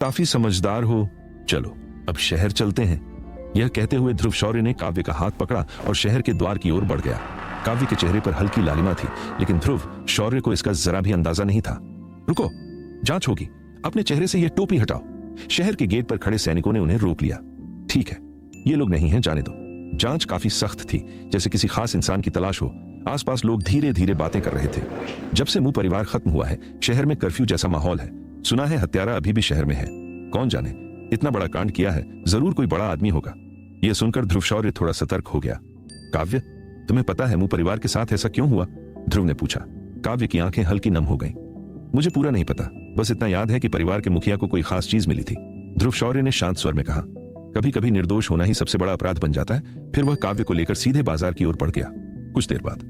काफी समझदार हो, चलो अब शहर चलते हैं। यह कहते हुए ध्रुव शौर्य ने काव्य का हाथ पकड़ा और शहर के द्वार की ओर बढ़ गया। काव्य के चेहरे पर हल्की लालिमा थी, लेकिन ध्रुव शौर्य को इसका जरा भी अंदाजा नहीं था। रुको, जांच होगी, अपने चेहरे से यह टोपी हटाओ। शहर के गेट पर खड़े सैनिकों ने उन्हें रोक लिया। ठीक है, ये लोग नहीं हैं, जाने दो। जांच काफी सख्त थी, जैसे किसी खास इंसान की तलाश हो। आसपास लोग धीरे धीरे बातें कर रहे थे। जब से मुंह परिवार खत्म हुआ है, शहर में कर्फ्यू जैसा माहौल है। सुना है हत्यारा अभी भी शहर में है। कौन जाने, इतना बड़ा कांड किया है, जरूर कोई बड़ा आदमी होगा। यह सुनकर ध्रुव शौर्य थोड़ा सतर्क हो गया। काव्य, तुम्हें पता है मुंह परिवार के साथ ऐसा क्यों हुआ? ध्रुव ने पूछा। काव्य की आंखें हल्की नम हो गईं। मुझे पूरा नहीं पता, बस इतना याद है कि परिवार के मुखिया को कोई खास चीज मिली थी। ध्रुव शौर्य ने शांत स्वर में कहा। कभी कभी निर्दोष होना ही सबसे बड़ा अपराध बन जाता है। फिर वह काव्य को लेकर सीधे बाजार की ओर बढ़ गया। कुछ देर बाद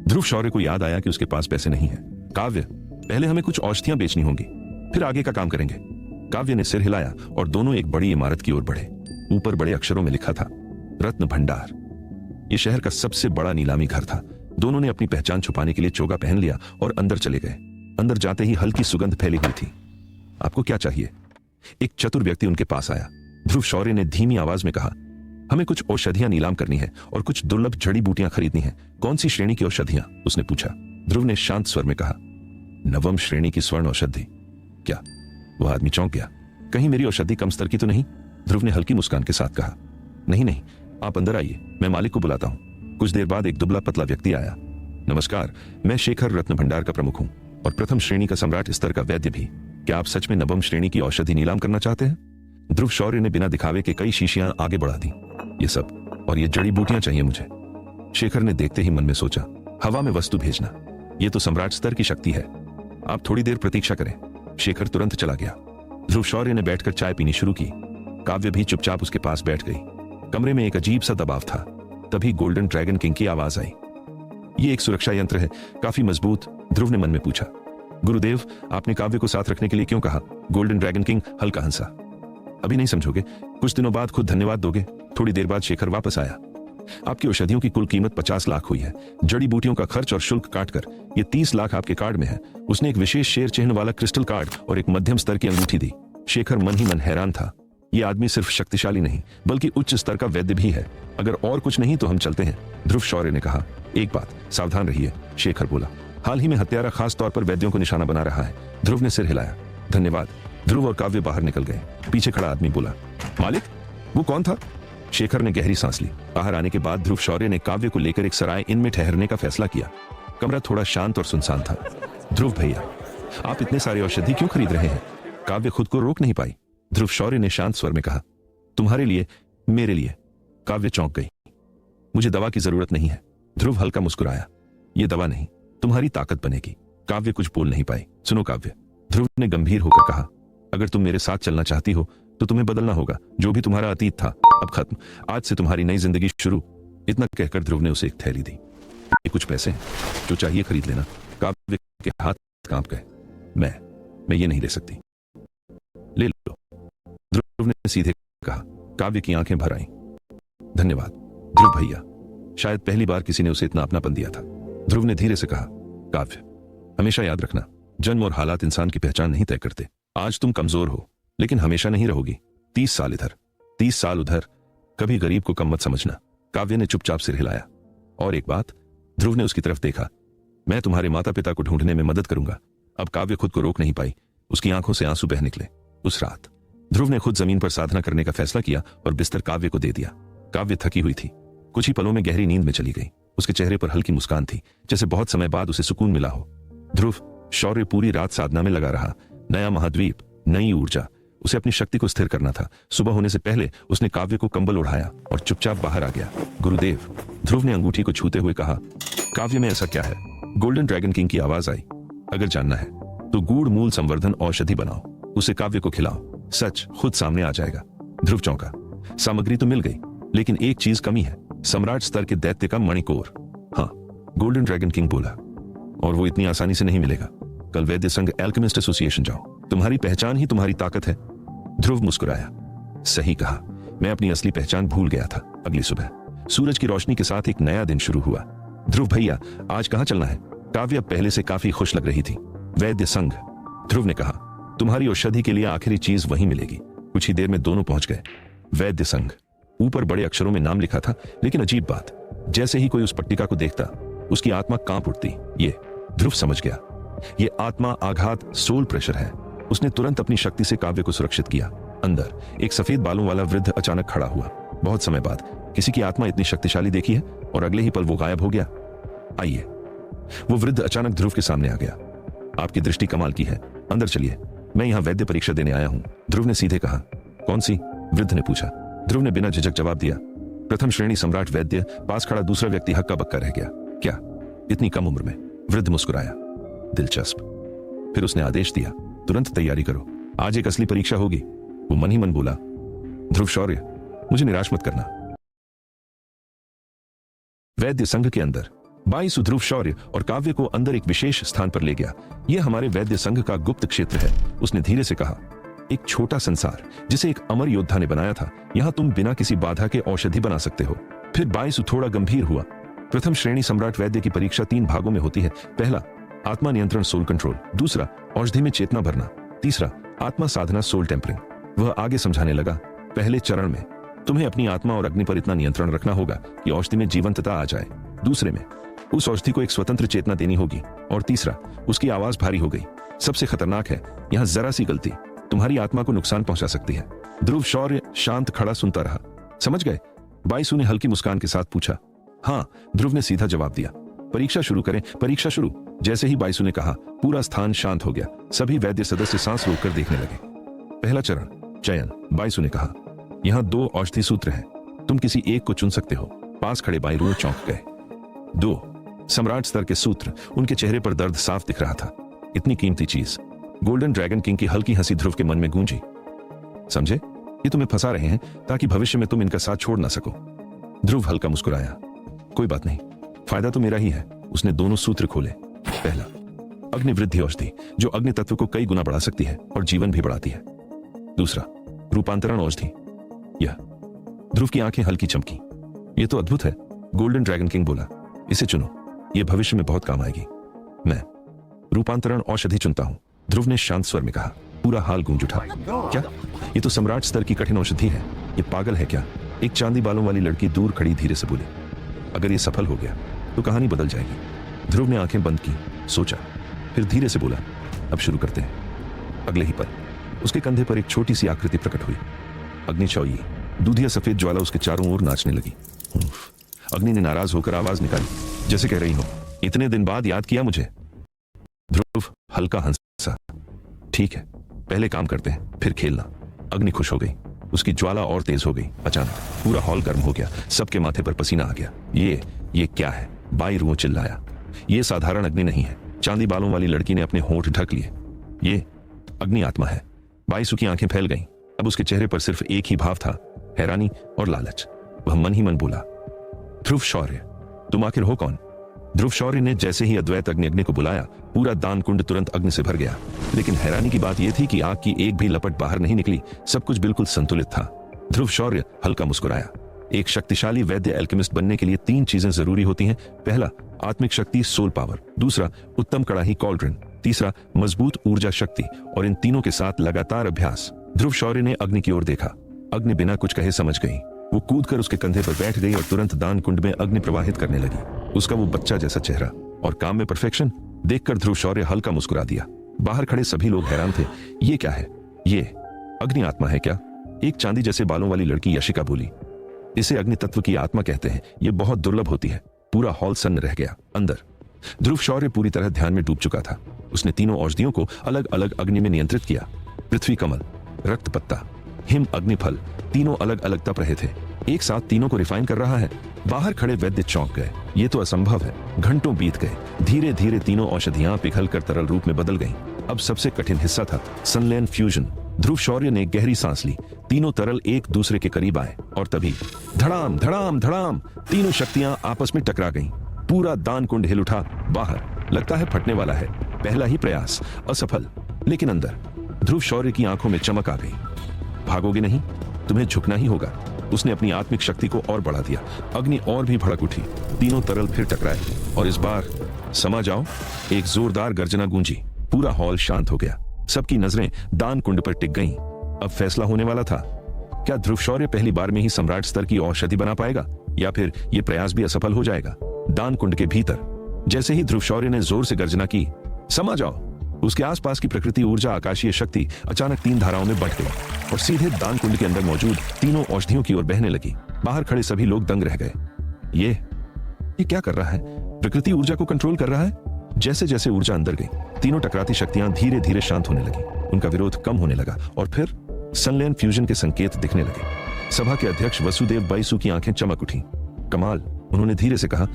ध्रुव शौर्य को याद आया कि उसके पास पैसे नहीं है। काव्य, पहले हमें कुछ औषधियां बेचनी होंगी, फिर आगे का काम करेंगे। काव्य ने सिर हिलाया और दोनों एक बड़ी इमारत की ओर बढ़े। ऊपर बड़े अक्षरों में लिखा था, रत्न भंडार। यह शहर का सबसे बड़ा नीलामी घर था। दोनों ने अपनी पहचान छुपाने के लिए चोगा पहन लिया और अंदर चले गए। अंदर जाते ही हल्की सुगंध फैली हुई थी। आपको क्या चाहिए? एक चतुर व्यक्ति उनके पास आया। ध्रुव शौर्य ने धीमी आवाज में कहा, हमें कुछ औषधियां नीलाम करनी है और कुछ दुर्लभ जड़ी बूटियां खरीदनी है। कौन सी श्रेणी की औषधियां? उसने पूछा। ध्रुव ने शांत स्वर में कहा, नवम श्रेणी की स्वर्ण औषधि। क्या? वह आदमी चौंक गया। कहीं मेरी औषधि कम स्तर की तो नहीं? ध्रुव ने हल्की मुस्कान के साथ कहा, नहीं नहीं, आप अंदर आइए, मैं मालिक को बुलाता हूं। कुछ देर बाद एक दुबला पतला व्यक्ति आया। नमस्कार, मैं शेखर रत्न भंडार का प्रमुख हूं और प्रथम श्रेणी का सम्राट स्तर का वैद्य भी। क्या आप सच में नवम श्रेणी की औषधि नीलाम करना चाहते हैं? ध्रुव शौर्य ने बिना दिखावे के कई शीशियां आगे बढ़ा दी। ये सब और ये जड़ी बूटियां चाहिए मुझे। शेखर ने देखते ही मन में सोचा, हवा में वस्तु भेजना, ये तो सम्राट स्तर की शक्ति है। आप थोड़ी देर प्रतीक्षा करें। शेखर तुरंत चला गया। ध्रुव शौर्य ने बैठकर चाय पीनी शुरू की। काव्य भी चुपचाप उसके पास बैठ गई। कमरे में एक अजीब सा दबाव था। तभी गोल्डन ड्रैगन किंग की आवाज आई। ये एक सुरक्षा यंत्र है, काफी मजबूत। ध्रुव ने मन में पूछा। गुरुदेव, आपने काव्य को साथ रखने के लिए क्यों कहा? गोल्डन ड्रैगन किंग हल्का हंसा। अभी नहीं समझोगे, कुछ दिनों बाद खुद धन्यवाद दोगे। थोड़ी देर बाद शेखर वापस आया। आपकी औषधियों की कुल कीमत 50 लाख हुई है। जड़ी बूटियों का खर्च और शुल्क काटकर ये 30 लाख आपके कार्ड में है। उसने एक विशेष शेर चिन्ह वाला क्रिस्टल कार्ड और एक मध्यम स्तर की अंगूठी दी। शेखर मन ही मन हैरान था। ये आदमी सिर्फ शक्तिशाली नहीं, बल्कि उच्च स्तर का वैद्य भी है। अगर और कुछ नहीं तो हम चलते हैं, ध्रुव शौर्य ने कहा। एक बात, सावधान रहिए, शेखर बोला। हाल ही में हत्यारा खास तौर पर वैद्यों को निशाना बना रहा है। ध्रुव ने सिर हिलाया। धन्यवाद। ध्रुव और काव्य बाहर निकल गए। पीछे खड़ा आदमी बोला, मालिक, वो कौन था? शेखर ने गहरी सांस ली। बाहर आने के बाद ध्रुव शौर्य ने काव्य को लेकर एक सराय इन में ठहरने का फैसला किया। कमरा थोड़ा शांत और सुनसान था। ध्रुव भैया, आप इतने सारे औषधि क्यों खरीद रहे हैं? काव्य खुद को रोक नहीं पाई। ध्रुव शौर्य ने शांत स्वर में कहा, तुम्हारे लिए, मेरे लिए। काव्य चौंक गई। मुझे दवा की जरूरत नहीं है। ध्रुव हल्का मुस्कुराया। ये दवा नहीं, तुम्हारी ताकत बनेगी। काव्य कुछ बोल नहीं पाई। सुनो काव्य, ध्रुव ने गंभीर होकर कहा, अगर तुम मेरे साथ चलना चाहती हो तो तुम्हें बदलना होगा। जो भी तुम्हारा अतीत था अब खत्म। आज से तुम्हारी नई जिंदगी शुरू। इतना कहकर ध्रुव ने उसे एक थैली दी। ये कुछ पैसे हैं, जो चाहिए खरीद लेना। काव्य के हाथ कांप गए। मैं ये नहीं ले सकती। ले लो, ध्रुव ने सीधे कहा। काव्य की आंखें भर आईं। धन्यवाद ध्रुव भैया। शायद पहली बार किसी ने उसे इतना अपनापन दिया था। ध्रुव ने धीरे से कहा, काव्य, हमेशा याद रखना, जन्म और हालात इंसान की पहचान नहीं तय करते। आज तुम कमजोर हो, लेकिन हमेशा नहीं रहोगी। 30 साल इधर, 30 साल उधर, कभी गरीब को कम मत समझना। काव्य ने चुपचाप सिर हिलाया। और एक बात, ध्रुव ने उसकी तरफ देखा, मैं तुम्हारे माता पिता को ढूंढने में मदद करूंगा। अब काव्य खुद को रोक नहीं पाई। उसकी आंखों से आंसू बह निकले। उस रात ध्रुव ने खुद जमीन पर साधना करने का फैसला किया और बिस्तर काव्य को दे दिया। काव्य थकी हुई थी, कुछ ही पलों में गहरी नींद में चली गई। उसके चेहरे पर हल्की मुस्कान थी, जैसे बहुत समय बाद उसे सुकून मिला हो। ध्रुव शौर्य पूरी रात साधना में लगा रहा। नया महाद्वीप, नई ऊर्जा, उसे अपनी शक्ति को स्थिर करना था। सुबह होने से पहले उसने काव्य को कंबल ओढ़ाया और चुपचाप बाहर आ गया। गुरुदेव, ध्रुव ने अंगूठी को छूते हुए कहा। काव्य में ऐसा क्या है? गोल्डन ड्रैगन किंग की आवाज आई। अगर जानना है तो गूढ़ मूल संवर्धन औषधि बनाओ, उसे काव्य को खिलाओ, सच खुद सामने आ जाएगा। ध्रुव चौंका। सामग्री तो मिल गई, लेकिन एक चीज कमी है, सम्राट स्तर के दैत्य का मणिकोर। हाँ, गोल्डन ड्रैगन किंग बोला, और वो इतनी आसानी से नहीं मिलेगा। कल वैद्य संघ एल्केमिस्ट एसोसिएशन जाओ, तुम्हारी पहचान ही तुम्हारी ताकत है। ध्रुव मुस्कुराया। सही कहा, मैं अपनी असली पहचान भूल गया था। अगली सुबह सूरज की रोशनी के साथ एक नया दिन शुरू हुआ। ध्रुव भैया, आज कहां चलना है? काव्य पहले से काफी खुश लग रही थी। वैद्य संघ, ध्रुव ने कहा। तुम्हारी औषधि के लिए आखिरी चीज वहीं मिलेगी। कुछ ही देर में दोनों पहुंच गए। वैद्य संघ ऊपर बड़े अक्षरों में नाम लिखा था, लेकिन अजीब बात, जैसे ही कोई उस पट्टिका को देखता उसकी आत्मा कांप उठती। ये ध्रुव समझ गया, ये आत्मा आघात सोल प्रेशर है। उसने तुरंत अपनी शक्ति से काव्य को सुरक्षित किया। अंदर एक सफेद बालों वाला वृद्ध अचानक खड़ा हुआ। बहुत समय बाद किसी की आत्मा इतनी शक्तिशाली देखी है, और अगले ही पल वो गायब हो गया। आइए। वो वृद्ध अचानक ध्रुव के सामने आ गया। आपकी दृष्टि कमाल की है, अंदर चलिए, मैं यहाँ वैद्य परीक्षा देने आया हूँ। ध्रुव ने सीधे कहा। कौन सी? वृद्ध ने पूछा। ध्रुव ने बिना झिझक जवाब दिया। प्रथम श्रेणी सम्राट वैद्य। पास खड़ा दूसरा व्यक्ति हक्का बक्का रह गया। क्या, इतनी कम उम्र में? वृद्ध मुस्कुराया। दिलचस्प। फिर उसने आदेश दिया, तुरंत तैयारी करो, आज एक असली परीक्षा होगी। वो मन ही मन बोला, ध्रुव शौर्य, मुझे निराश मत करना। वैद्य संघ के अंदर 22 ध्रुव शौर्य और काव्य को अंदर एक विशेष स्थान पर ले गया। यह हमारे वैद्य संघ का गुप्त क्षेत्र है, उसने धीरे से कहा। एक छोटा संसार जिसे एक अमर योद्धा ने बनाया था। यहां तुम बिना किसी बाधा के औषधि बना सकते हो। फिर 22 थोड़ा गंभीर हुआ। प्रथम श्रेणी सम्राट वैद्य की परीक्षा 3 भागों में होती है। पहला, आत्मा नियंत्रण सोल कंट्रोल। दूसरा, औषधि में चेतना भरना। तीसरा, आत्मा साधना सोल टेम्परिंग। वह आगे समझाने लगा, पहले चरण में तुम्हें अपनी आत्मा और अग्नि पर इतना नियंत्रण रखना होगा कि औषधि में जीवंतता आ जाए। दूसरे में उस औषधि को एक स्वतंत्र चेतना देनी होगी। और तीसरा, उसकी आवाज भारी हो गई। सबसे खतरनाक है, यहां जरा सी गलती तुम्हारी आत्मा को नुकसान पहुंचा सकती है। ध्रुव शौर्य शांत खड़ा सुनता रहा। समझ गए? 22 ने हल्की मुस्कान के साथ पूछा। हाँ, ध्रुव ने सीधा जवाब दिया। परीक्षा शुरू करें। परीक्षा शुरू। जैसे ही 22 ने कहा, पूरा स्थान शांत हो गया। सभी वैद्य सदस्य सांस रोककर देखने लगे। पहला चरण, चयन। 22 ने कहा, यहाँ 2 औषधि सूत्र हैं, तुम किसी एक को चुन सकते हो। पास खड़े बाईं चौंक गए। 2 सम्राट स्तर के सूत्र। उनके चेहरे पर दर्द साफ दिख रहा था। इतनी कीमती चीज। गोल्डन ड्रैगन किंग की हल्की हंसी ध्रुव के मन में गूंजी। समझे, ये तुम्हें फंसा रहे हैं ताकि भविष्य में तुम इनका साथ छोड़ ना सको। ध्रुव हल्का मुस्कुराया। कोई बात नहीं, फायदा तो मेरा ही है। उसने दोनों सूत्र खोले। पहला, अग्निवृद्धि औषधि, जो अग्नि तत्व को कई गुना बढ़ा सकती है और जीवन भी बढ़ाती है। दूसरा, रूपांतरण औषधि। यह। ध्रुव की आंखें हल्की चमकी। यह तो अद्भुत है, गोल्डन ड्रैगन किंग बोला। इसे चुनो, यह भविष्य में बहुत काम आएगी। मैं रूपांतरण औषधि चुनता हूं, ध्रुव ने शांत स्वर में कहा। पूरा हाल गूंज उठा। क्या? ये तो सम्राट स्तर की कठिन औषधि है। ये पागल है क्या? एक चांदी बालों वाली लड़की दूर खड़ी धीरे से बोली। अगर ये सफल हो गया तो कहानी बदल जाएगी। ध्रुव ने आंखें बंद की, सोचा, फिर धीरे से बोला, अब शुरू करते हैं। अगले ही पल उसके कंधे पर एक छोटी सी आकृति प्रकट हुई। अग्निचौई, दूधिया सफेद ज्वाला उसके चारों ओर नाचने लगी। अग्नि ने नाराज होकर आवाज निकाली, जैसे कह रही हो, इतने दिन बाद याद किया मुझे। ध्रुव हल्का हंसा। ठीक है, पहले काम करते हैं, फिर खेलना। अग्नि खुश हो गई। उसकी ज्वाला और तेज हो गई। अचानक पूरा हॉल गर्म हो गया। सबके माथे पर पसीना आ गया। ये क्या है? बाई रुओं चिल्लाया। ये साधारण अग्नि नहीं है। चांदी बालों वाली लड़की ने अपने होंठ ढक लिए। ये अग्नि आत्मा है। 22 की आंखें फैल गईं। अब उसके चेहरे पर सिर्फ एक ही भाव था, हैरानी और लालच। वह मन ही मन बोला, ध्रुव शौर्य, तुम आखिर हो कौन? ध्रुव शौर्य ने जैसे ही अद्वैत अग्नि को बुलाया, पूरा दान कुंड तुरंत अग्नि से भर गया। लेकिन हैरानी की बात यह थी कि आग की एक भी लपट बाहर नहीं निकली। सब कुछ बिल्कुल संतुलित था। ध्रुव शौर्य हल्का मुस्कुराया। एक शक्तिशाली वैद्य एल्केमिस्ट बनने के लिए 3 चीजें जरूरी होती हैं। पहला, आत्मिक शक्ति सोल पावर। दूसरा, उत्तम कड़ाही कॉल्ड्रिन। तीसरा, मजबूत ऊर्जा शक्ति। और इन तीनों के साथ लगातार अभ्यास। ध्रुव शौर्य ने अग्नि की ओर देखा। अग्नि बिना कुछ कहे समझ गई। वो कूदकर उसके कंधे पर बैठ गई और तुरंत दान कुंड में अग्नि प्रवाहित करने लगी। उसका वो बच्चा जैसा चेहरा और काम में परफेक्शन देखकर ध्रुव शौर्य हल्का मुस्कुरा दिया। बाहर खड़े सभी लोग हैरान थे। ये क्या है? ये अग्नि आत्मा है क्या? एक चांदी जैसे बालों वाली लड़की यशिका बोली। इसे अग्नि तत्व की आत्मा कहते हैं। ये बहुत दुर्लभ होती है। पूरा हॉल सन्न रह गया। अंदर ध्रुव शौर्य पूरी तरह ध्यान में डूब चुका था। उसने तीनों औषधियों को अलग अलग अग्नि में नियंत्रित किया। पृथ्वी कमल, रक्त पत्ता, हिम अग्निफल, तीनों अलग अलग तप रहे थे। एक साथ तीनों को रिफाइन कर रहा है। बाहर खड़े वैद्य चौंक गए। ये तो असंभव है। घंटों बीत गए। धीरे धीरे तीनों औषधियां पिघल कर तरल रूप में बदल गईं। अब सबसे कठिन हिस्सा था, संलयन फ्यूजन। ध्रुव शौर्य ने गहरी सांस ली। तीनों तरल एक दूसरे के करीब आए और तभी धड़ाम धड़ाम धड़ाम तीनों शक्तियां आपस में टकरा गईं। पूरा दान कुंड हिल उठा। बाहर लगता है फटने वाला है। पहला ही प्रयास असफल। लेकिन अंदर ध्रुव शौर्य की आंखों में चमक आ गई। भागोगे नहीं, तुम्हें झुकना ही होगा। उसने अपनी आत्मिक शक्ति को और बढ़ा दिया। अग्नि और भी भड़क उठी। तीनों तरल फिर टकराए और इस बार समा जाओ, एक जोरदार गर्जना गूंजी। पूरा हॉल शांत हो गया। सबकी नजरें दान कुंड पर टिक गईं। अब फैसला होने वाला था। क्या ध्रुव शौर्य पहली बार में ही सम्राट स्तर की औषधि बना पाएगा, या फिर यह प्रयास भी असफल हो जाएगा? दान कुंड के भीतर जैसे ही ध्रुव शौर्य ने जोर से गर्जना की, समा जाओ, उसके आसपास की प्रकृति ऊर्जा, आकाशीय शक्ति अचानक 3 धाराओं में बंट गई और सीधे दान कुंड के अंदर मौजूद तीनों औषधियों की ओर बहने लगी। बाहर खड़े सभी लोग दंग रह गए। ये क्या कर रहा है? प्रकृति ऊर्जा को कंट्रोल कर रहा है। जैसे जैसे ऊर्जा अंदर गई, तीनों टकराती शक्तियां धीरे धीरे शांत होने लगी। उनका विरोध कम होने लगा और फिर संलयन फ्यूजन के संकेत दिखने लगे। सभा के अध्यक्ष वसुदेव बाईसु की आंखें चमक उठी। कमाल, उन्होंने धीरे से कहा,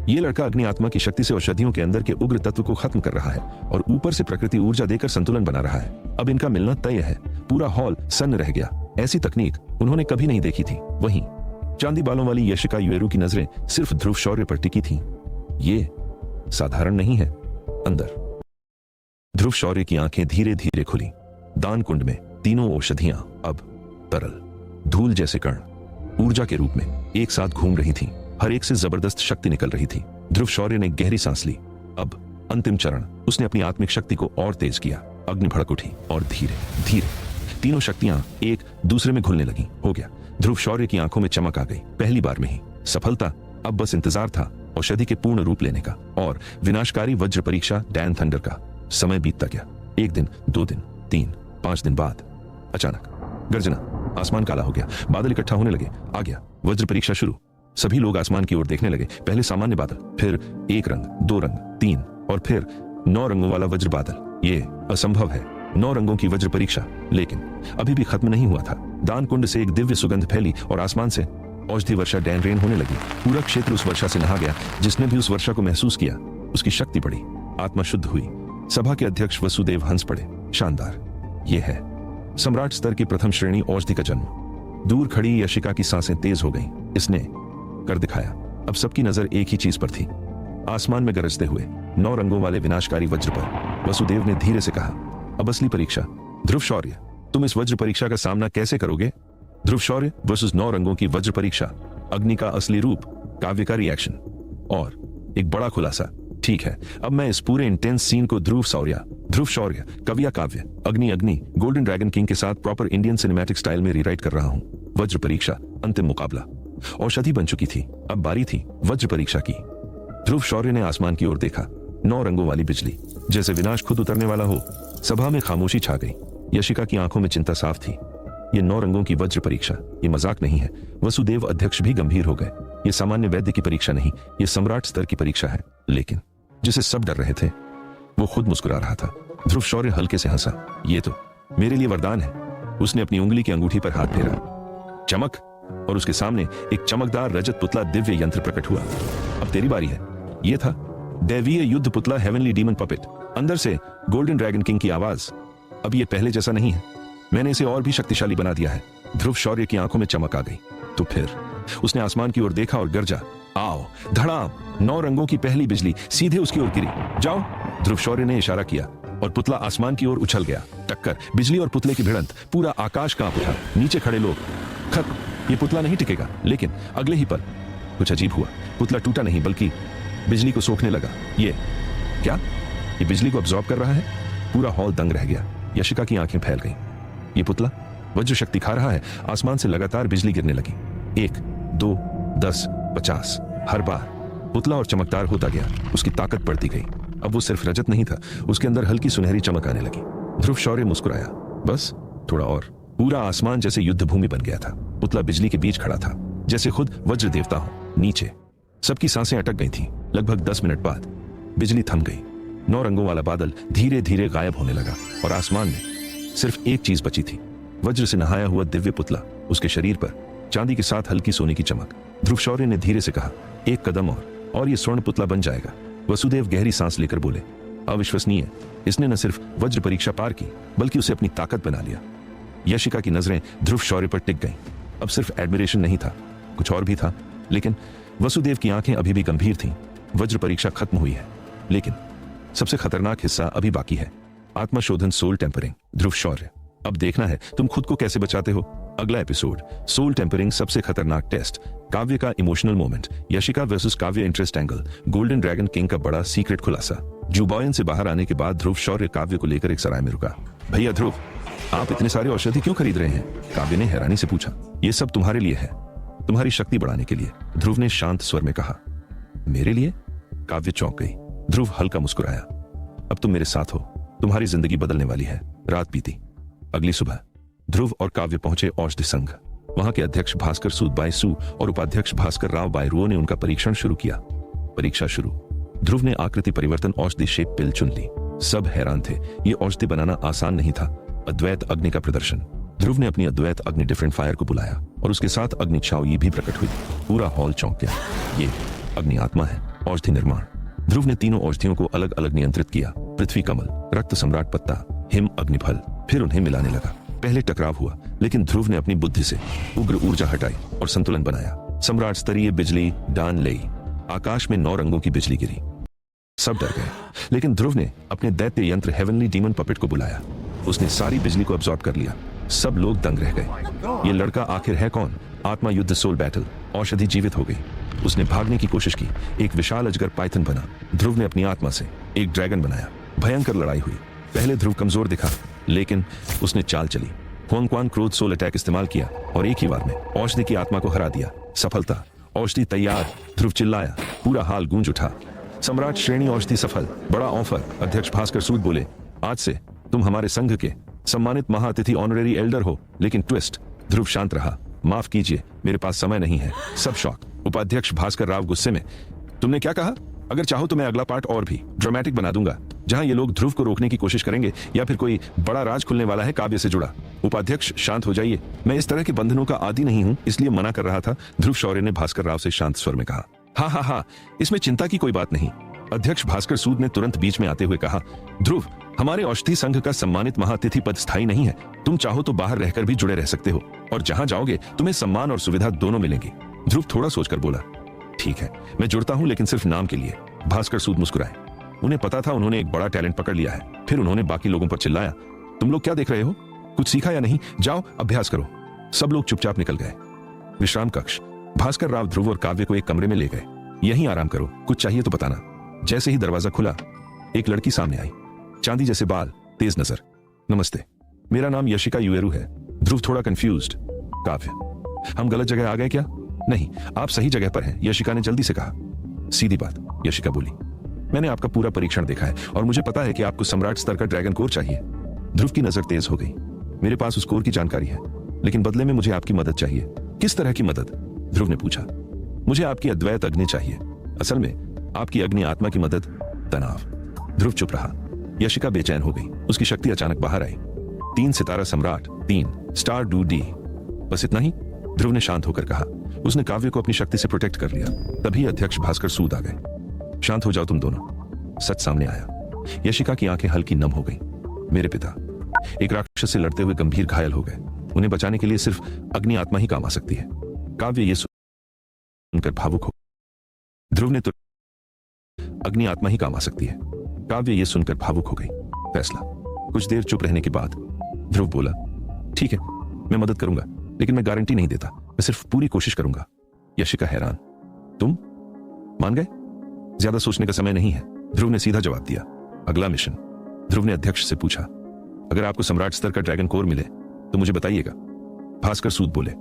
यह लड़का अग्नि आत्मा की शक्ति से औषधियों के अंदर के उग्र तत्व को खत्म कर रहा है और ऊपर से प्रकृति ऊर्जा देकर संतुलन बना रहा है। अब इनका मिलना तय है। पूरा हॉल सन्न रह गया। ऐसी तकनीक उन्होंने कभी नहीं देखी थी। वहीं चांदी बालों वाली यशिका युएरू की नजरें सिर्फ ध्रुव शौर्य पर टिकी थीं। ये साधारण नहीं है। अंदर ध्रुव शौर्य की आंखें धीरे धीरे खुली। दान कुंड में तीनों औषधियां अब तरल धूल जैसे कण ऊर्जा के रूप में एक साथ घूम रही थीं। हर एक से जबरदस्त शक्ति निकल रही थी। ध्रुव शौर्य ने गहरी सांस ली। अब अंतिम चरण। उसने अपनी आत्मिक शक्ति को और तेज किया। अग्नि भड़क उठी और धीरे धीरे तीनों शक्तियां एक दूसरे में घुलने लगी। हो गया। ध्रुव शौर्य की आंखों में चमक आ गई। पहली बार में ही सफलता। अब बस इंतजार था औषधि के पूर्ण रूप लेने का और विनाशकारी वज्र परीक्षा डैन थंडर का। समय बीतता गया। 1 दिन, 2 दिन, 3, 5 दिन बाद अचानक गर्जना। आसमान काला हो गया। बादल इकट्ठा होने लगे। आ गया वज्र परीक्षा शुरू। सभी लोग आसमान की ओर देखने लगे। पहले सामान्य बादल, फिर 1 रंग, 2 रंग, 3 और फिर 9 रंगों वाला वज्र बादल। ये असंभव है। 9 रंगों की वज्र परीक्षा। लेकिन अभी भी खत्म नहीं हुआ था। दान कुंड से एक दिव्य सुगंध फैली और आसमान से औषधि वर्षा डैन रेन होने लगी। पूरा क्षेत्र उस वर्षा से नहा गया। जिसने भी उस वर्षा को महसूस किया, उसकी शक्ति बढ़ी, आत्मा शुद्ध हुई। सभा के अध्यक्ष वसुदेव हंस पड़े। शानदार। यह है सम्राट स्तर की प्रथम श्रेणी औषधि का जन्म। दूर खड़ी यशिका की सांसें तेज हो गईं। इसने कर दिखाया। अब सबकी नजर एक ही चीज पर थी, आसमान में गरजते हुए 9 रंगों वाले विनाशकारी वज्र पर। वसुदेव ने धीरे से कहा, अब असली परीक्षा। ध्रुव शौर्य, तुम इस वज्र परीक्षा का सामना कैसे करोगे? ध्रुव शौर्य वर्सेस 9 रंगों की वज्र परीक्षा। अग्नि का असली रूप, काव्य का रिएक्शन और एक बड़ा खुलासा। ठीक है, अब मैं इस पूरे इंटेंस सीन को ध्रुव शौर्य, कविया काव्य, अग्नि, गोल्डन ड्रैगन किंग के साथ प्रॉपर इंडियन सिनेमैटिक स्टाइल में रीराइट कर रहा हूं। वज्र परीक्षा, अंतिम मुकाबला। औषधि बन चुकी थी। अब बारी थी वज्र परीक्षा की। ध्रुव शौर्य ने आसमान की ओर देखा। 9 रंगों वाली बिजली, जैसे विनाश खुद उतरने वाला हो। सभा में खामोशी छा गई। यशिका की आंखों में चिंता साफ थी। ये 9 रंगों की वज्र परीक्षा, ये मजाक नहीं है। वसुदेव अध्यक्ष भी गंभीर हो गए। ये सामान्य वैद्य की परीक्षा नहीं, ये सम्राट स्तर की परीक्षा है। लेकिन जिसे सब डर रहे थे, वो खुद मुस्कुरा रहा था। ध्रुव शौर्य हल्के से हंसा। ये तो मेरे लिए वरदान है। उसने अपनी उंगली की अंगूठी पर हाथ फेरा। चमक, और उसके सामने एक चमकदार रजत पुतला दिव्य यंत्र प्रकट हुआ। अब तेरी बारी है। यह था दैवीय युद्ध पुतला, हेवनली डीमन पपेट। अंदर से गोल्डन ड्रैगन किंग की आवाज। अब यह पहले जैसा नहीं है, मैंने इसे और भी शक्तिशाली बना दिया है। ध्रुव शौर्य की आंखों में चमक आ गई। तो फिर उसने आसमान की ओर देखा और गरजा, आओ। धड़ाम। 9 रंगों की पहली बिजली सीधे उसकी ओर गिरी। जाओ। ध्रुव शौर्य ने इशारा किया और पुतला आसमान की ओर उछल गया। टक्कर, बिजली और पुतले की भिड़ंत, पूरा आकाश कांप उठा। नीचे खड़े लोग, खत्म, ये पुतला नहीं टिकेगा। लेकिन अगले ही पल कुछ अजीब हुआ। पुतला टूटा नहीं, बल्कि बिजली को सोखने लगा। ये क्या? ये बिजली को अब्सॉर्ब कर रहा है। पूरा हॉल दंग रह गया। यशिका की आंखें फैल गईं। ये पुतला वज्र शक्ति खा रहा है। आसमान से लगातार बिजली गिरने लगी। 1, 2, 10, 50। हर बार पुतला और चमकदार होता गया। उसकी ताकत बढ़ती गई। अब वो सिर्फ रजत नहीं था, उसके अंदर हल्की सुनहरी चमक आने लगी। ध्रुव शौर्य मुस्कुराया। बस थोड़ा और। पूरा आसमान जैसे युद्ध भूमि बन गया था। पुतला बिजली के बीच खड़ा था, जैसे खुद वज्र देवता हो। नीचे सबकी सांसें अटक गई थीं। लगभग 10 मिनट बाद बिजली थम गई। 9 रंगों वाला बादल धीरे धीरे गायब होने लगा और आसमान में सिर्फ एक चीज बची थी, वज्र से नहाया हुआ दिव्य पुतला। उसके शरीर पर चांदी के साथ हल्की सोने की चमक। ध्रुव शौर्य ने धीरे से कहा, 1 कदम और ये स्वर्ण पुतला बन जाएगा। वसुदेव गहरी सांस लेकर बोले, अविश्वसनीय। इसने न सिर्फ वज्र परीक्षा पार की, बल्कि उसे अपनी ताकत बना लिया। यशिका की नजरें ध्रुव शौर्य पर टिक गईं। अब सिर्फ एडमिरेशन नहीं था, कुछ और भी था। लेकिन वसुदेव की आंखें अभी भी गंभीर थीं। वज्र परीक्षा खत्म हुई है, लेकिन सबसे खतरनाक हिस्सा अभी बाकी है। आत्मशोधन, सोल टेम्परिंग। ध्रुव शौर्य, अब देखना है तुम खुद को कैसे बचाते हो। अगला एपिसोड, सोल टेम्परिंग, सबसे खतरनाक टेस्ट। काव्य का इमोशनल मोमेंट। यशिका वर्सेस काव्य interest angle. Golden dragon king का बड़ा सीक्रेट खुलासा। जुबॉयन से बाहर आने के बाद ध्रुव शौर्य काव्य को लेकर एक सराय में रुका। भैया ध्रुव, आप इतने सारे औषधि क्यों खरीद रहे हैं? काव्य ने हैरानी से पूछा। ये सब तुम्हारे लिए है, तुम्हारी शक्ति बढ़ाने के लिए, ध्रुव ने शांत स्वर में कहा। मेरे लिए? काव्य चौंक गई। ध्रुव हल्का मुस्कुराया। अब तुम मेरे साथ हो, तुम्हारी जिंदगी बदलने वाली है। रात बीती। अगली सुबह ध्रुव और काव्य पहुंचे औषधि संघ। वहां के अध्यक्ष भास्कर सूद बाई सू और उपाध्यक्ष भास्कर राव बायरुओ ने उनका परीक्षण शुरू किया। परीक्षा शुरू। ध्रुव ने आकृति परिवर्तन औषधि शेप पिल चुन ली। सब हैरान थे, ये औषधि बनाना आसान नहीं था। अद्वैत अग्नि का प्रदर्शन। ध्रुव ने अपनी अद्वैत अग्नि डिफरेंट फायर को बुलाया और उसके साथ अग्नि छाओई भी प्रकट हुई। पूरा हॉल चौंक गया। ये अग्नि आत्मा है। औषधि निर्माण। ध्रुव ने तीनों औषधियों को अलग अलग नियंत्रित किया। पृथ्वी कमल, रक्त सम्राट पत्ता, हिम अग्निफल। फिर उन्हें मिलाने लगा। पहले टकराव हुआ, लेकिन ध्रुव ने अपनी बुद्धि से उग्र ऊर्जा हटाई और संतुलन बनाया। सम्राट स्तरीय बिजली डान ले। आकाश में 9 रंगों की बिजली गिरी। सब डर गए, लेकिन ध्रुव ने अपने दैत्य यंत्र हेवनली डीमन पपेट को बुलाया। उसने सारी बिजली को अब्सॉर्ब कर लिया। सब लोग दंग रह गए। ये लड़का आखिर है कौन? आत्मा युद्ध सोल बैटल। औषधि जीवित हो गई। उसने भागने की कोशिश की। एक विशाल अजगर पाइथन बना। ध्रुव ने अपनी आत्मा से एक ड्रैगन बनाया। भयंकर लड़ाई हुई। पहले ध्रुव कमजोर दिखा, लेकिन उसने चाल चली। हुआंग क्रोध सोल अटैक इस्तेमाल किया और एक ही बार में औषधि की आत्मा को हरा दिया। सफलता। औषधि तैयार। ध्रुव चिल्लाया। पूरा हाल गूंज उठा। सम्राट श्रेणी औषधि सफल। बड़ा ऑफर। अध्यक्ष भास्कर सूद बोले, आज से तुम हमारे संघ के सम्मानित महाअतिथि ऑनरेरी एल्डर हो। लेकिन ट्विस्ट। ध्रुव शांत रहा। माफ कीजिए, मेरे पास समय नहीं है। सब शॉक। उपाध्यक्ष भास्कर राव गुस्से में, तुमने क्या कहा? अगर चाहो तो मैं अगला पार्ट और भी ड्रामेटिक बना दूंगा, जहां ये लोग ध्रुव को रोकने की कोशिश करेंगे या फिर कोई बड़ा राज खुलने वाला है काव्य से जुड़ा। उपाध्यक्ष शांत हो जाइए, मैं इस तरह के बंधनों का आदी नहीं हूं, इसलिए मना कर रहा था। ध्रुव शौर्य ने भास्कर राव से शांत स्वर में कहा। हाँ, इसमें चिंता की कोई बात नहीं। अध्यक्ष भास्कर सूद ने तुरंत बीच में आते हुए कहा, ध्रुव, हमारे औषधि संघ का सम्मानित महाअतिथि पद स्थायी नहीं है। तुम चाहो तो बाहर रहकर भी जुड़े रह सकते हो और जहां जाओगे तुम्हें सम्मान और सुविधा दोनों मिलेंगी। ध्रुव थोड़ा सोचकर बोला, ठीक है, मैं जुड़ता हूं, लेकिन सिर्फ नाम के लिए। भास्कर सूद मुस्कुराए। उन्हें पता था उन्होंने एक बड़ा टैलेंट पकड़ लिया है। फिर उन्होंने बाकी लोगों पर चिल्लाया, तुम लोग क्या देख रहे हो? कुछ सीखा या नहीं? जाओ अभ्यास करो। सब लोग चुपचाप निकल गए। विश्राम कक्ष। भास्कर राव ध्रुव और काव्य को एक कमरे में ले गए। यहीं आराम करो, कुछ चाहिए तो बताना। जैसे ही दरवाजा खुला, एक लड़की सामने आई। चांदी जैसे बाल, तेज नजर। नमस्ते, मेरा नाम यशिका युएरू है। ध्रुव थोड़ा कंफ्यूज्ड। काव्य, हम गलत जगह आ गए क्या? नहीं, आप सही जगह पर हैं, यशिका ने जल्दी से कहा। सीधी बात, यशिका बोली। मैंने आपका पूरा परीक्षण देखा है और मुझे पता है कि आपको सम्राट स्तर का ड्रैगन कोर चाहिए। ध्रुव की नजर तेज हो गई। मेरे पास उस कोर की जानकारी है, लेकिन बदले में मुझे आपकी मदद चाहिए। किस तरह की मदद? ध्रुव ने पूछा। मुझे आपकी अद्वैत अग्नि चाहिए। असल में आपकी अग्नि आत्मा की मदद। तनाव। ध्रुव चुप रहा। यशिका बेचैन हो गई। उसकी शक्ति अचानक बाहर आई। 3 सितारा सम्राट, 3 स्टार डू डी। बस इतना ही? ध्रुव ने शांत होकर कहा। उसने काव्य को अपनी शक्ति से प्रोटेक्ट कर लिया। तभी अध्यक्ष भास्कर सूद आ गए। शांत हो जाओ तुम दोनों। सच सामने आया। यशिका की आंखें हल्की नम हो गई। मेरे पिता एक राक्षस से लड़ते हुए गंभीर घायल हो गए। उन्हें बचाने के लिए सिर्फ अग्नि आत्मा ही काम आ सकती है। काव्य ये सुनकर भावुक हो। ध्रुव ने तो अग्नि आत्मा ही काम आ सकती है। काव्य ये सुनकर भावुक हो गई। फैसला। कुछ देर चुप रहने के बाद ध्रुव बोला, ठीक है, मैं मदद करूंगा, लेकिन मैं गारंटी नहीं देता, मैं सिर्फ पूरी कोशिश करूंगा। यशिका हैरान, तुम मान गए? ज्यादा सोचने का समय नहीं है, ध्रुव ने सीधा जवाब दिया। अगला मिशन। ध्रुव ने अध्यक्ष से पूछा, अगर आपको सम्राट स्तर का ड्रैगन कोर मिले तो मुझे बताइएगा। भास्कर सूद बोले,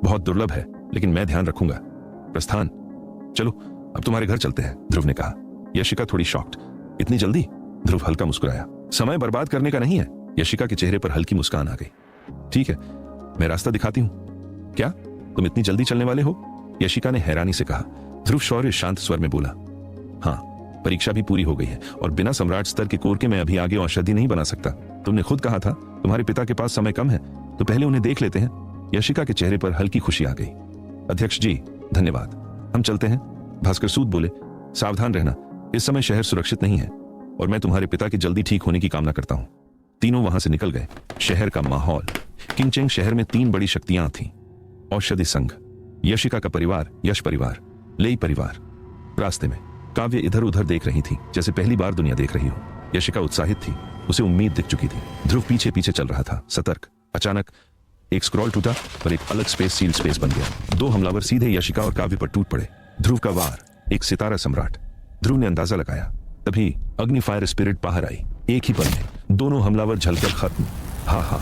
बहुत दुर्लभ है, लेकिन मैं ध्यान रखूंगा। प्रस्थान। चलो अब तुम्हारे घर चलते हैं, ध्रुव ने कहा। यशिका थोड़ी शॉक्ड। इतनी जल्दी? ध्रुव हल्का मुस्कुराया। समय बर्बाद करने का नहीं है। यशिका के चेहरे पर हल्की मुस्कान आ गई। ठीक है, मैं रास्ता दिखाती हूं। क्या तुम इतनी जल्दी चलने वाले हो? यशिका ने हैरानी से कहा। ध्रुव शौर्य शांत स्वर में बोला, हाँ, परीक्षा भी पूरी हो गई है और बिना सम्राट स्तर के कोर के मैं अभी आगे औषधि नहीं बना सकता। तुमने खुद कहा था तुम्हारे पिता के पास समय कम है, तो पहले उन्हें देख लेते हैं। यशिका के चेहरे पर हल्की खुशी आ गई। अध्यक्ष जी, धन्यवाद, हम चलते हैं। भास्कर सूद बोले, सावधान रहना, इस समय शहर सुरक्षित नहीं है और मैं तुम्हारे पिता के जल्दी ठीक होने की कामना करता हूं। तीनों वहां से निकल गए। शहर का माहौल। किंगचेंग शहर में 3 बड़ी शक्तियां थीं। औषधि संघ, यशिका का परिवार, यश परिवार, लेई परिवार। रास्ते में काव्य इधर उधर देख रही थी, जैसे पहली बार दुनिया देख रही हो। यशिका उत्साहित थी, उसे उम्मीद दिख चुकी थी। ध्रुव पीछे पीछे चल रहा था, सतर्क। अचानक एक स्क्रॉल टूटा और एक अलग स्पेस सील स्पेस बन गया। 2 हमलावर सीधे यशिका और काव्य पर टूट पड़े। ध्रुव का वार, एक सितारा सम्राट। ध्रुव ने अंदाजा लगाया, तभी अग्नि फायर स्पिरिट बाहर आई। एक ही पल में दोनों हमलावर जलकर खत्म। हा,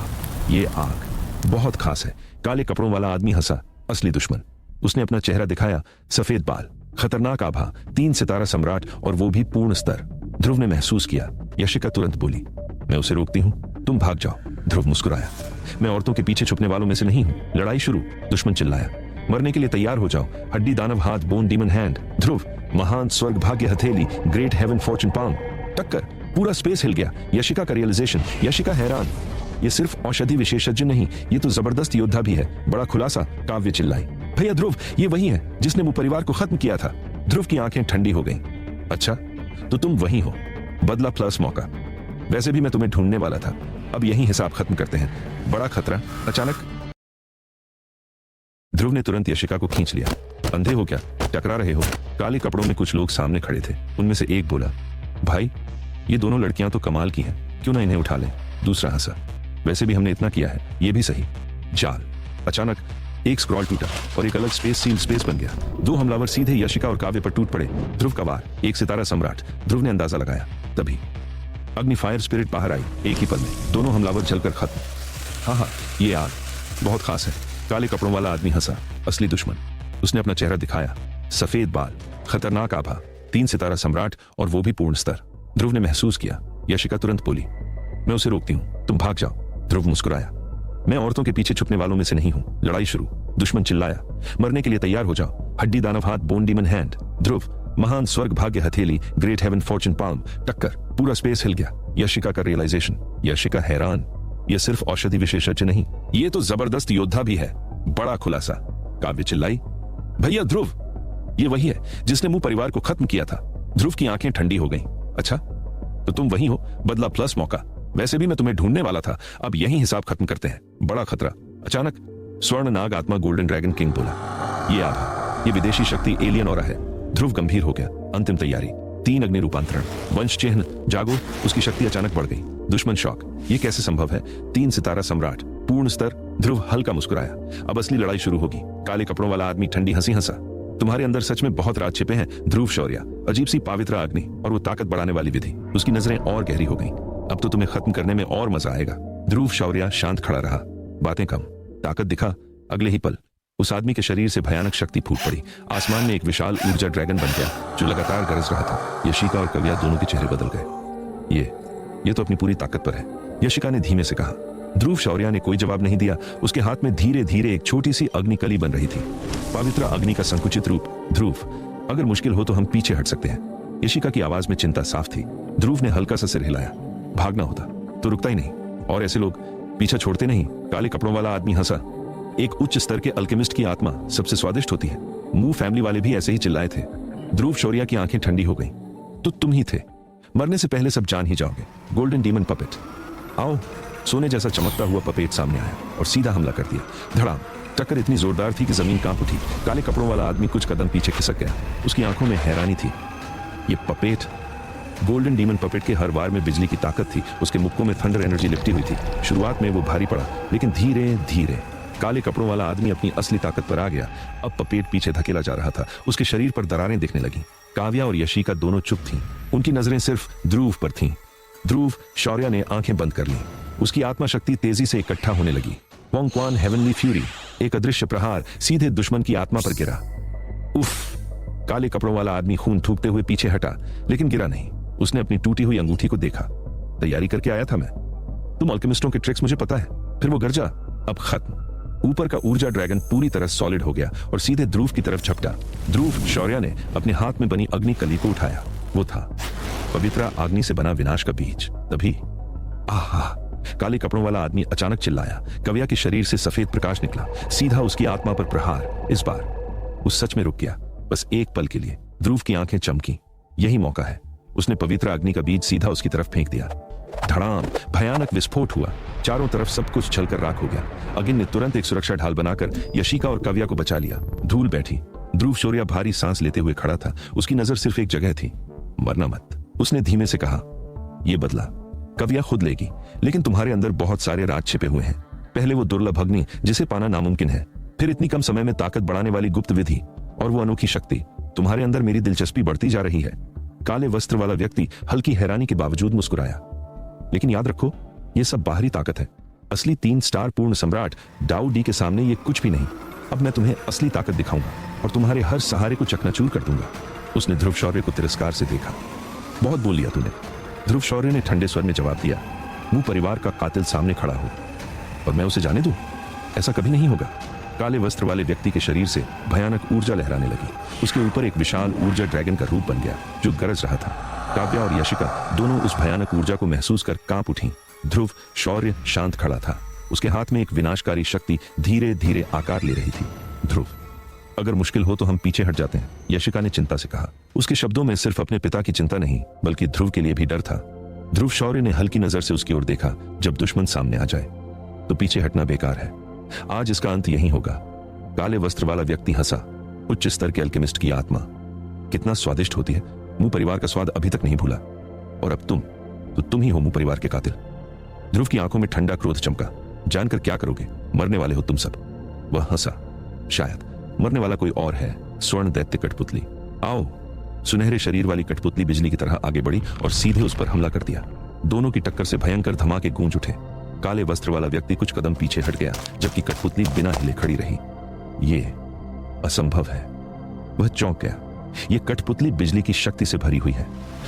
ये आग बहुत खास है। काले कपड़ों वाला आदमी हंसा। असली दुश्मन। उसने अपना चेहरा दिखाया, सफेद बाल, खतरनाक आभा, 3 सितारा सम्राट, और वो भी पूर्ण स्तर। ध्रुव ने महसूस किया। यशिका तुरंत बोली, मैं उसे रोकती हूँ, तुम भाग जाओ। ध्रुव मुस्कुराया। मैं औरतों के पीछे छुपने वालों में से नहीं हूँ। लड़ाई शुरू। दुश्मन चिल्लाया, मरने के लिए तैयार हो जाओ। हड्डी दानव हाथ, बोन डीमन हैंड। ध्रुव, महान स्वर्ग भाग्य हथेली, ग्रेट हेवन फॉर्चून पाम। टक्कर। पूरा स्पेस हिल गया। यशिका का रियलाइजेशन। यशिका हैरान। ये सिर्फ औषधि विशेषज्ञ नहीं, ये तो जबरदस्त योद्धा भी है। बड़ा खुलासा। काव्य चिल्लाई, भैया ध्रुव, ये वही है जिसने वो परिवार को खत्म किया था। ध्रुव की आंखें ठंडी हो गईं। अच्छा, तो तुम वही हो। बदला प्लस मौका। वैसे भी मैं तुम्हें ढूंढने वाला था। अब यही हिसाब खत्म करते हैं। बड़ा खतरा। अचानक ध्रुव ने तुरंत यशिका को खींच लिया। अंधे हो क्या? टकरा रहे हो? काले कपड़ों में कुछ लोग सामने खड़े थे। उनमें से एक बोला, भाई, ये दोनों लड़कियां तो कमाल की हैं, क्यों ना इन्हें उठा लें? दूसरा हंसा, वैसे भी हमने इतना किया है, ये भी सही। जाल। अचानक एक स्क्रॉल टूटा और एक अलग स्पेस सील स्पेस बन गया। 2 हमलावर सीधे यशिका और काव्य पर टूट पड़े। ध्रुव का वार, 1 सितारा सम्राट। ध्रुव ने अंदाजा लगाया। तभी अग्नि फायर स्पिरिट बाहर आई। एक ही पल में दोनों हमलावर जलकर खत्म। हा, ये आग बहुत खास है। काले कपड़ों वाला आदमी हंसा। असली दुश्मन। उसने अपना चेहरा दिखाया, सफेद बाल, खतरनाक आभा, 3 सितारा सम्राट, और वो भी पूर्ण स्तर। ध्रुव ने महसूस किया। यशिका तुरंत बोली, मैं उसे रोकती हूँ, तुम भाग जाओ। ध्रुव मुस्कुराया, मैं औरतों के पीछे छुपने वालों में से नहीं हूँ। लड़ाई शुरू। दुश्मन चिल्लाया, मरने के लिए तैयार हो जाओ। हड्डी दानव हाथ, बोन डीमन हैंड। ध्रुव, महान स्वर्ग भाग्य हथेली, ग्रेट हेवन फॉर्चून पाल्म। टक्कर। पूरा स्पेस हिल गया। यशिका का रियलाइजेशन। यशिका हैरान। ये सिर्फ औषधि विशेषज्ञ नहीं, ये तो जबरदस्त योद्धा भी है। बड़ा खुलासा। काव्य चिल्लाई, भैया ध्रुव, ये वही है जिसने मुंह परिवार को खत्म किया था। ध्रुव की आंखें ठंडी हो गईं। अच्छा, तो तुम वही हो। बदला प्लस मौका। वैसे भी मैं तुम्हें ढूंढने वाला था। अब यही हिसाब खत्म करते हैं। बड़ा खतरा। अचानक स्वर्ण नाग आत्मा गोल्डन ड्रैगन किंग बोला, ये आभा, ये विदेशी शक्ति एलियन ऑरा है। ध्रुव गंभीर हो गया। अंतिम तैयारी। 3 अग्नि रूपांतरण। वंश चिन्ह जागो। उसकी शक्ति अचानक बढ़ गई। दुश्मन शॉक, ये कैसे संभव है? 3 सितारा सम्राट, पूर्ण स्तर। ध्रुव हल्का मुस्कुराया। अब असली लड़ाई शुरू होगी। काले कपड़ों वाला आदमी ठंडी हंसी हंसा, तुम्हारे अंदर सच में बहुत राज छिपे हैं ध्रुव शौर्य। अजीब सी पवित्रा अग्नि और वो ताकत बढ़ाने वाली विधि। उसकी नजरें और गहरी हो गईं। अब तो तुम्हें खत्म करने में और मजा आएगा। ध्रुव शौर्य शांत खड़ा रहा। बातें कम, ताकत दिखा। अगले ही पल उस आदमी के शरीर से भयानक शक्ति फूट पड़ी। आसमान में एक विशाल ऊर्जा ड्रैगन बन गया जो लगातार गरज रहा था। यशिका और कव्या दोनों के चेहरे बदल गए। ये तो अपनी पूरी ताकत पर है, यशिका ने धीमे से कहा। ध्रुव शौर्य ने कोई जवाब नहीं दिया। उसके हाथ में धीरे धीरे एक छोटी सी अग्निकली बन रही थी। पवित्र अग्नि का संकुचित रूप। ध्रुव, अगर मुश्किल हो तो हम पीछे हट सकते हैं। यशिका की आवाज में चिंता साफ थी। ध्रुव ने हल्का सा सिर हिलाया। भागना होता तो रुकता ही नहीं, और ऐसे लोग पीछा छोड़ते नहीं। काले कपड़ों वाला आदमी हंसा। एक उच्च स्तर के अल्केमिस्ट की आत्मा सबसे स्वादिष्ट होती है। मू फैमिली वाले भी ऐसे ही चिल्लाए थे। ध्रुव शौर्य की आंखें ठंडी हो गईं। तो तुम ही थे। मरने से पहले सब जान ही जाओगे। Golden demon puppet. आओ। सोने जैसा चमकता हुआ पपेट सामने आया और सीधा हमला कर दिया। धड़ाम। टक्कर इतनी जोरदार थी कि जमीन कांप उठी। काले कपड़ों वाला आदमी कुछ कदम पीछे खिसक गया। उसकी आंखों में हैरानी थी। ये पपेट, गोल्डन डीमन पपेट के हर वार में बिजली की ताकत थी। उसके मुक्कों में थंडर एनर्जी लिपटी हुई थी। शुरुआत में वो भारी पड़ा, लेकिन धीरे धीरे काले कपड़ों वाला आदमी अपनी असली ताकत पर आ गया। अब पपेट पीछे धकेला जा रहा था। उसके शरीर पर दरारें दिखने लगीं। काव्या और यशिका दोनों चुप थीं। उनकी नजरें सिर्फ ध्रुव पर थीं। ध्रुव शौर्य ने आंखें बंद कर लीं। उसकी आत्मा शक्ति तेजी से इकट्ठा होने लगी। वोंग क्वान हेवनली फ्यूरी, एक अदृश्य प्रहार सीधे दुश्मन की आत्मा पर गिरा। उफ! काले कपड़ों वाला आदमी खून थूकते हुए पीछे हटा, लेकिन गिरा नहीं। उसने अपनी टूटी हुई अंगूठी को देखा। तैयारी करके आया था मैं। तुम अल्केमिस्टों के ट्रिक्स मुझे पता है। फिर वो गरजा। अब खत्म। ऊपर का ऊर्जा ड्रैगन पूरी तरह सॉलिड हो गया और सीधे ध्रुव की तरफ झपटा। ध्रुव शौर्य ने अपने हाथ में बनी अग्नि कली को उठाया। वो था पवित्रा अग्नि से बना विनाश का बीज। तभी आहा! काले कपड़ों वाला आदमी अचानक चिल्लाया। कव्या के शरीर से सफेद प्रकाश निकला, सीधा उसकी आत्मा पर प्रहार। इस बार वो सच में रुक गया, बस एक पल के लिए। ध्रुव की आंखें चमकी। यही मौका है। उसने पवित्र अग्नि का बीज सीधा उसकी तरफ फेंक दिया। धड़ाम! भयानक विस्फोट हुआ। चारों तरफ सब कुछ जलकर राख हो गया। अग्नि ने तुरंत एक सुरक्षा ढाल बनाकर यशिका और कव्या को बचा लिया। धूल बैठी। ध्रुव शौर्य भारी सांस लेते हुए खड़ा था। उसकी नजर सिर्फ एक जगह थी, मरना मत। उसने धीमे से कहा, यह बदला कव्या खुद लेगी, लेकिन तुम्हारे अंदर बहुत सारे राज छिपे हुए हैं। पहले वो दुर्लभ अग्नि जिसे पाना नामुमकिन है, फिर इतनी कम समय में ताकत बढ़ाने वाली गुप्त विधि, और वो अनोखी शक्ति। तुम्हारे अंदर मेरी दिलचस्पी बढ़ती जा रही है। काले वस्त्र वाला व्यक्ति हल्की हैरानी के बावजूद मुस्कुराया। लेकिन याद रखो, यह सब बाहरी ताकत है। असली 3 स्टार पूर्ण सम्राट डाउ डी के सामने ये कुछ भी नहीं। अब मैं तुम्हें असली ताकत दिखाऊंगा और तुम्हारे हर सहारे को चकनाचूर कर दूंगा। उसने ध्रुव शौर्य को तिरस्कार से देखा। बहुत बोल लिया तूने, ध्रुव शौर्य ने ठंडे स्वर में जवाब दिया। मुंह परिवार का कातिल सामने खड़ा हो और मैं उसे जाने दूं? ऐसा कभी नहीं होगा। काले वस्त्र वाले व्यक्ति के शरीर से भयानक ऊर्जा लहराने लगी। उसके ऊपर एक विशाल ऊर्जा ड्रैगन का रूप बन गया जो गरज रहा था। काव्या और यशिका दोनों उस भयानक ऊर्जा को महसूस कर कांप उठी। ध्रुव शौर्य शांत खड़ा था। उसके हाथ में एक विनाशकारी शक्ति धीरे धीरे आकार ले रही थी। ध्रुव, अगर मुश्किल हो तो हम पीछे हट जाते हैं, यशिका ने चिंता से कहा। उसके शब्दों में सिर्फ अपने पिता की चिंता नहीं बल्कि ध्रुव के लिए भी डर था। ध्रुव शौर्य ने हल्की नजर से उसकी ओर देखा। जब दुश्मन सामने आ जाए तो पीछे हटना बेकार है। आज इसका अंत यही होगा। काले वस्त्र वाला व्यक्ति हंसा। उच्च स्तर के अल्केमिस्ट की आत्मा कितना स्वादिष्ट होती है। मुंह परिवार का स्वाद अभी तक नहीं भूला। और अब तुम ही हो मुंह परिवार के कातिल। ध्रुव की आंखों में ठंडा क्रोध चमका। जानकर क्या करोगे? मरने वाले हो तुम सब। वह हंसा। शायद मरने वाला कोई और है। स्वर्ण दैत्य कठपुतली। आओ। सुनहरे शरीर वाली कठपुतली बिजली की तरह आगे बढ़ी और सीधे उस पर हमला कर दिया। दोनों की टक्कर से भयंकर धमाके गूंज उठे। काले वस्त्र वाला व्यक्ति कुछ कदम पीछे हट गया जबकि कठपुतली बिना हिले खड़ी रही। ये असंभव है। वह चौंक गया। यह कठपुतली बिजली की शक्ति से भरी हुई है।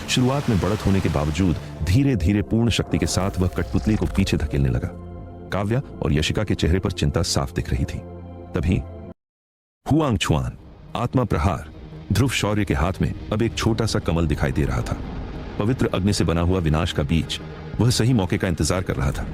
शुरुआत में बढ़त होने के बावजूद धीरे धीरे पूर्ण शक्ति के साथ वह कठपुतली को पीछे धकेलने लगा। काव्या और यशिका के चेहरे पर चिंता साफ दिख रही थी। तभी हुआंग छुआन आत्मा प्रहार। ध्रुव शौर्य के हाथ में अब एक छोटा सा कमल दिखाई दे रहा था। पवित्र अग्नि से बना हुआ विनाश का बीज। वह सही मौके का इंतजार कर रहा था।